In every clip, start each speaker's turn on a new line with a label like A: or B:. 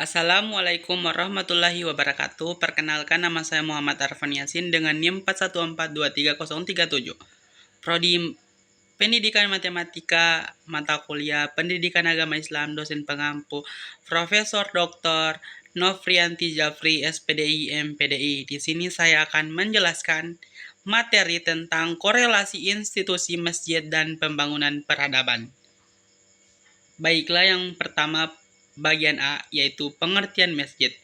A: Assalamualaikum warahmatullahi wabarakatuh. Perkenalkan, nama saya Muhammad Arfan Yasin dengan NIM 414233037. Prodi Pendidikan Matematika, mata kuliah Pendidikan Agama Islam, dosen pengampu Profesor Dr. Nofrianti Jafri, SPDI, MPDI. Di sini saya akan menjelaskan materi tentang korelasi institusi masjid dan pembangunan peradaban. Baiklah, yang pertama bagian A, yaitu pengertian masjid.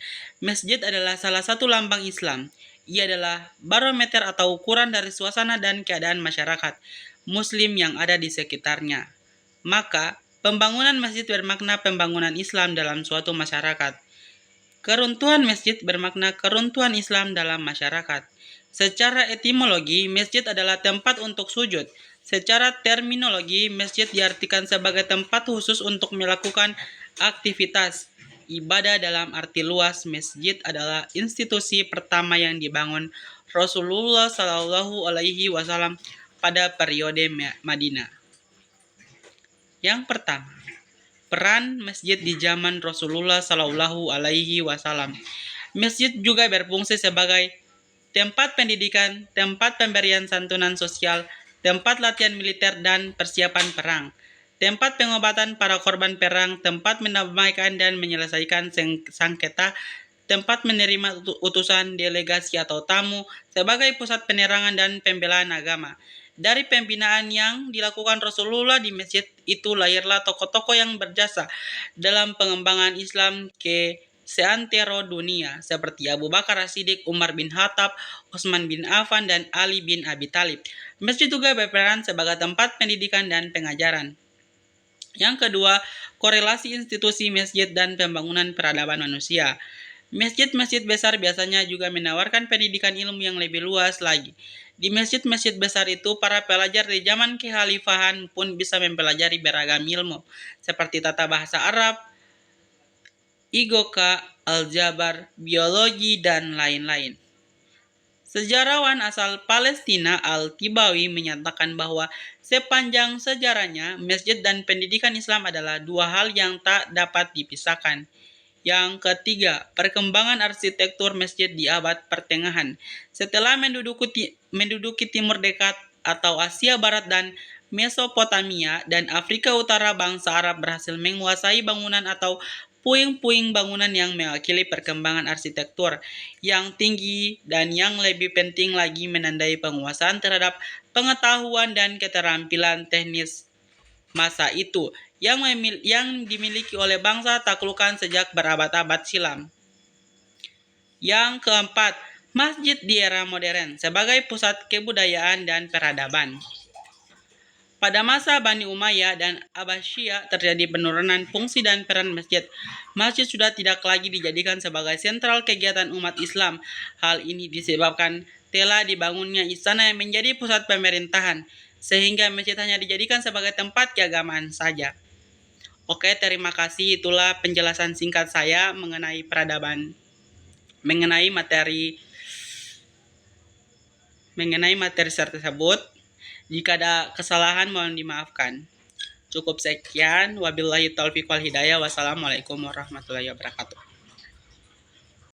A: Masjid adalah salah satu lambang Islam. Ia adalah barometer atau ukuran dari suasana dan keadaan masyarakat Muslim yang ada di sekitarnya. Maka, pembangunan masjid bermakna pembangunan Islam dalam suatu masyarakat. Keruntuhan masjid bermakna keruntuhan Islam dalam masyarakat. Secara etimologi, masjid adalah tempat untuk sujud. Secara terminologi, masjid diartikan sebagai tempat khusus untuk melakukan aktivitas ibadah. Dalam arti luas, masjid adalah institusi pertama yang dibangun Rasulullah Shallallahu Alaihi Wasallam pada periode Madinah. Yang pertama, peran masjid di zaman Rasulullah Shallallahu Alaihi Wasallam. Masjid juga berfungsi sebagai tempat pendidikan, tempat pemberian santunan sosial, tempat latihan militer dan persiapan perang, tempat pengobatan para korban perang, tempat mendamaikan dan menyelesaikan sengketa, tempat menerima utusan, delegasi atau tamu, sebagai pusat penerangan dan pembelaan agama. Dari pembinaan yang dilakukan Rasulullah di masjid itu lahirlah tokoh-tokoh yang berjasa dalam pengembangan Islam ke seantero dunia, seperti Abu Bakar As-Siddiq, Umar bin Khattab, Utsman bin Affan, dan Ali bin Abi Thalib. Masjid juga berperan sebagai tempat pendidikan dan pengajaran. Yang kedua, korelasi institusi masjid dan pembangunan peradaban manusia. Masjid-masjid besar biasanya juga menawarkan pendidikan ilmu yang lebih luas lagi. Di masjid-masjid besar itu, para pelajar di zaman kekhalifahan pun bisa mempelajari beragam ilmu, seperti tata bahasa Arab, igoka, aljabar, biologi, dan lain-lain. Sejarawan asal Palestina Al-Tibawi menyatakan bahwa sepanjang sejarahnya, masjid dan pendidikan Islam adalah dua hal yang tak dapat dipisahkan. Yang ketiga, perkembangan arsitektur masjid di abad pertengahan. Setelah menduduki Timur Dekat atau Asia Barat dan Mesopotamia dan Afrika Utara, bangsa Arab berhasil menguasai bangunan atau puing-puing bangunan yang mewakili perkembangan arsitektur yang tinggi dan yang lebih penting lagi menandai penguasaan terhadap pengetahuan dan keterampilan teknis masa itu yang dimiliki oleh bangsa taklukan sejak berabad-abad silam. Yang keempat, masjid di era modern sebagai pusat kebudayaan dan peradaban. Pada masa Bani Umayyah dan Abbasiyah terjadi penurunan fungsi dan peran masjid. Masjid sudah tidak lagi dijadikan sebagai sentral kegiatan umat Islam. Hal ini disebabkan telah dibangunnya istana yang menjadi pusat pemerintahan, sehingga masjid hanya dijadikan sebagai tempat keagamaan saja. Oke, terima kasih. Itulah penjelasan singkat saya mengenai peradaban, mengenai materi tersebut. Jika ada kesalahan mohon dimaafkan. Cukup sekian. Wabillahi taufiq wal hidayah. Wassalamualaikum warahmatullahi wabarakatuh.